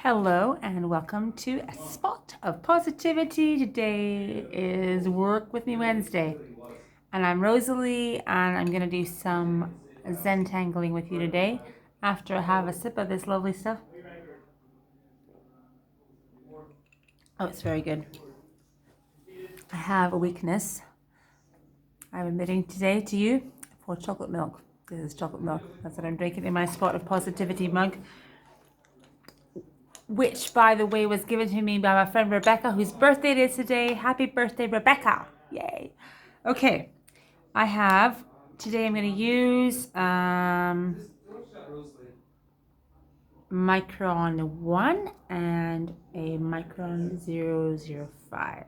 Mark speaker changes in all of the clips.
Speaker 1: Hello and welcome to a spot of positivity. Today is Work With Me Wednesday and I'm Rosalie and I'm going to do some zentangling with you today after I have a sip of this lovely stuff. Oh, it's very good. I have a weakness, I'm admitting today to you, for chocolate milk. This is chocolate milk. That's what I'm drinking in my spot of positivity mug, which, by the way, was given to me by my friend Rebecca, whose birthday it is today. Happy birthday, Rebecca! Yay! Okay, today I'm going to use Micron 1 and a Micron 005.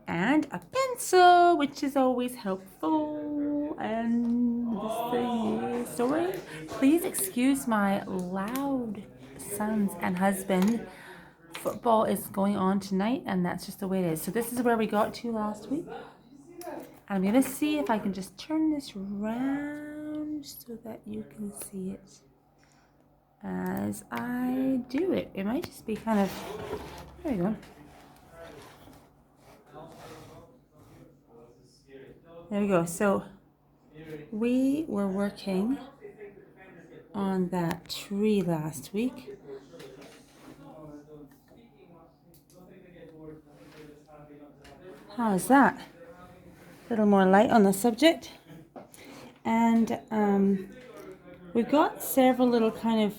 Speaker 1: And a pencil, which is always helpful. And this thing is, sorry, please excuse my loud sons and husband. Football is going on tonight, and that's just the way it is. So this is where we got to last week. I'm going to see if I can just turn this round so that you can see it as I do it. It might just be kind of, there we go. There we go. So we were working on that tree last week. How is that? A little more light on the subject. And we've got several little kind of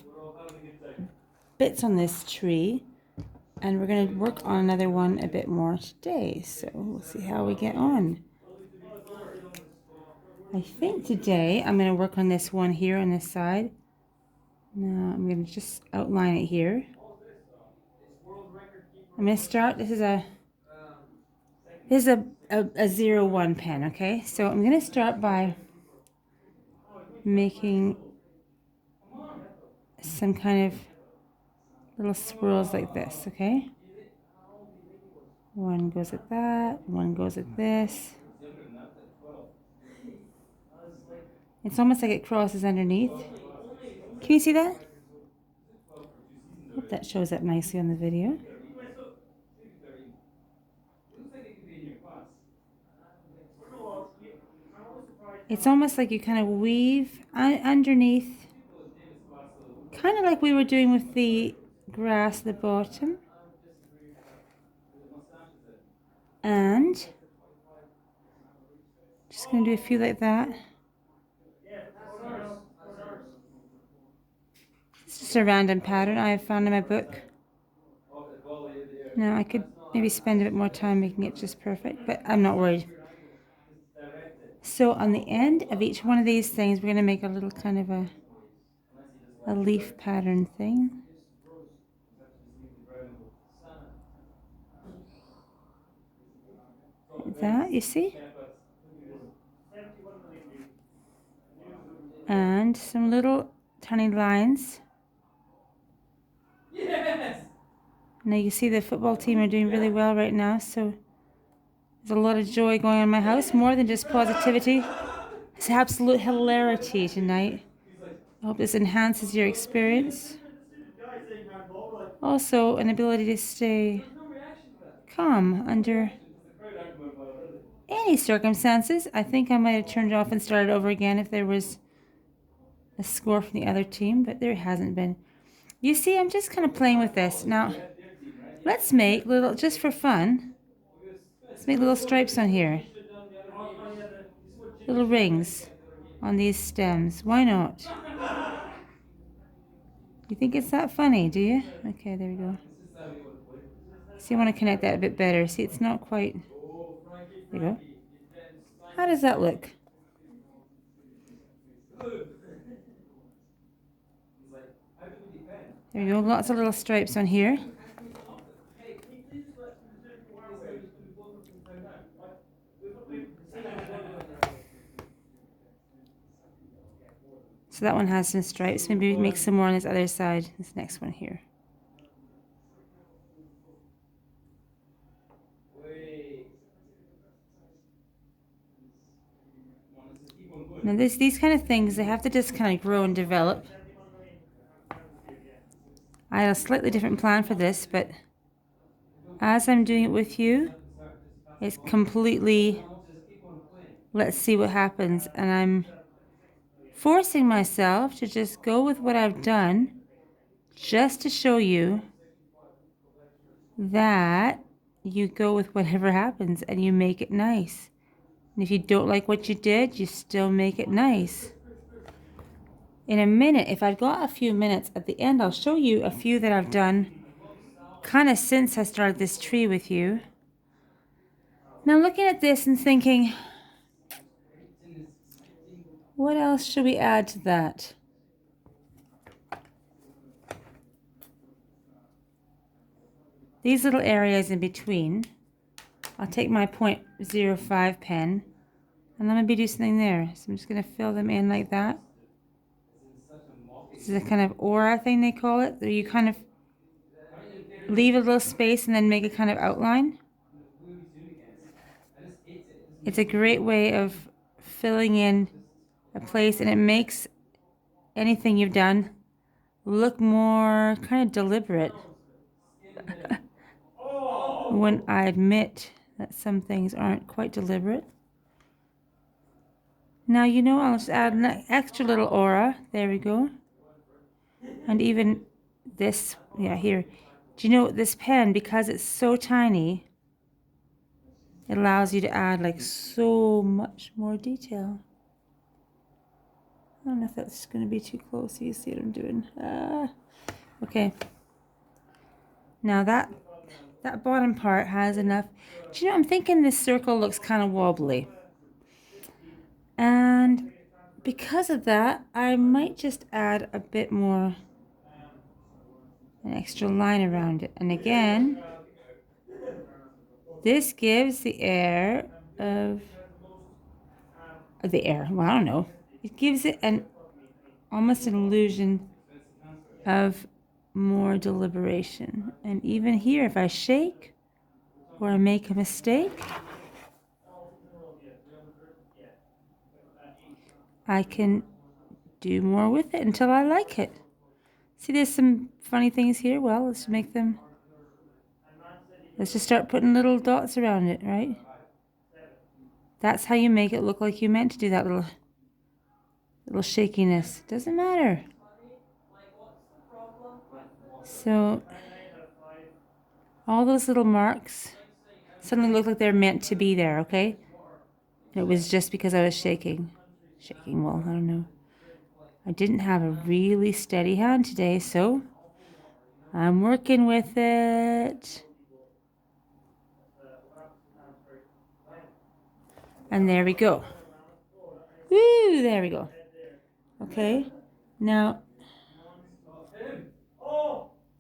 Speaker 1: bits on this tree. And we're going to work on another one a bit more today. So we'll see how we get on. I think today I'm going to work on this one here on this side. Now I'm going to just outline it here. I'm going to start, this is a 01 pen, okay? So I'm going to start by making some kind of little swirls like this, okay? One goes at that, one goes at this. It's almost like it crosses underneath. Can you see that? Hope that shows up nicely on the video. It's almost like you kind of weave underneath, kind of like we were doing with the grass at the bottom. And just going to do a few like that. It's just a random pattern I have found in my book. Now I could maybe spend a bit more time making it just perfect, but I'm not worried. So on the end of each one of these things, we're going to make a little kind of a leaf pattern thing. Like that, you see? And some little tiny lines. Now you see the football team are doing really well right now, so there's a lot of joy going on in my house, more than just positivity. It's absolute hilarity tonight. I hope this enhances your experience. Also, an ability to stay calm under any circumstances. I think I might have turned it off and started over again if there was a score from the other team, but there hasn't been. You see, I'm just kind of playing with this. Now, let's make little, just for fun, let's make little stripes on here. Little rings on these stems. Why not? You think it's that funny, do you? Okay, there we go. See, I want to connect that a bit better. See, it's not quite... There you go. How does that look? There we go. Lots of little stripes on here. So that one has some stripes. Maybe make some more on this other side. This next one here. Now these kind of things, they have to just kind of grow and develop. I had a slightly different plan for this, but as I'm doing it with you, it's completely, let's see what happens. And I'm forcing myself to just go with what I've done just to show you that you go with whatever happens and you make it nice. And if you don't like what you did, you still make it nice. In a minute, if I've got a few minutes at the end, I'll show you a few that I've done kind of since I started this tree with you. Now looking at this and thinking, what else should we add to that? These little areas in between, I'll take my 0.05 pen and let me do something there. So I'm just going to fill them in like that. This is a kind of aura thing they call it, where you kind of leave a little space and then make a kind of outline. It's a great way of filling in a place, and it makes anything you've done look more kind of deliberate. When I admit that some things aren't quite deliberate. Now, you know, I'll just add an extra little aura. There we go. And even this, yeah, here. Do you know this pen, because it's so tiny, it allows you to add like so much more detail. I don't know if that's going to be too close. You see what I'm doing? Okay. Now that bottom part has enough. Do you know, I'm thinking this circle looks kind of wobbly. And because of that, I might just add a bit more, an extra line around it. And again, this gives the air of the air. Well, I don't know. It gives it almost an illusion of more deliberation. And even here, if I shake or I make a mistake, I can do more with it until I like it. See, there's some funny things here. Well, let's make them. Let's just start putting little dots around it, right? That's how you make it look like you meant to do that little shakiness. Doesn't matter. So all those little marks suddenly look like they're meant to be there, okay? And it was just because I was shaking. Well, I don't know. I didn't have a really steady hand today, so I'm working with it. And there we go. Woo, there we go. Okay, now,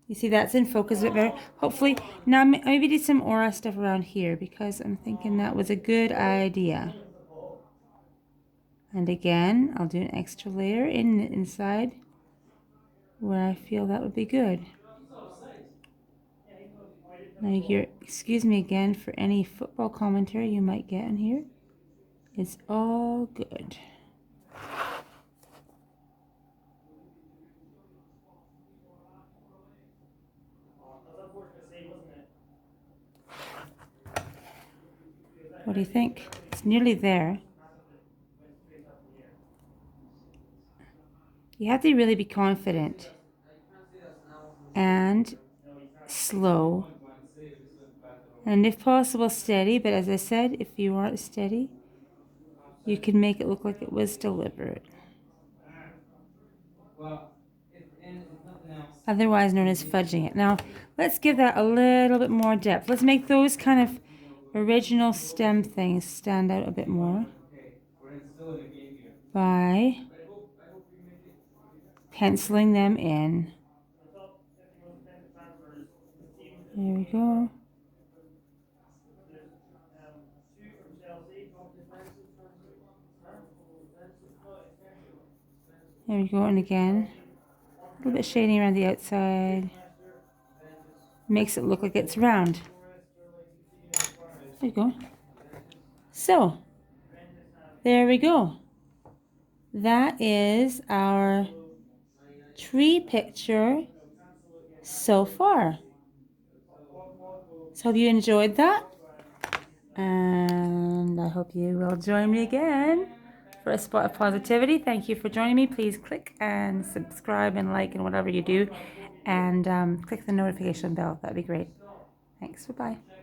Speaker 1: you see that's in focus a bit better. Hopefully, now maybe do some aura stuff around here, because I'm thinking that was a good idea. And again, I'll do an extra layer inside where I feel that would be good. Now, excuse me again for any football commentary you might get in here. It's all good. What do you think? It's nearly there. You have to really be confident and slow, and if possible steady, but as I said, if you aren't steady, you can make it look like it was deliberate. Otherwise known as fudging it. Now, let's give that a little bit more depth. Let's make those kind of original stem things stand out a bit more by penciling them in. There we go. There we go, and again, a little bit shading around the outside. Makes it look like it's round. There you go. So, there we go. That is our tree picture so far. So hope you enjoyed that. And I hope you will join me again for a spot of positivity. Thank you for joining me. Please click and subscribe and like and whatever you do. And click the notification bell. That'd be great. Thanks. Bye-bye.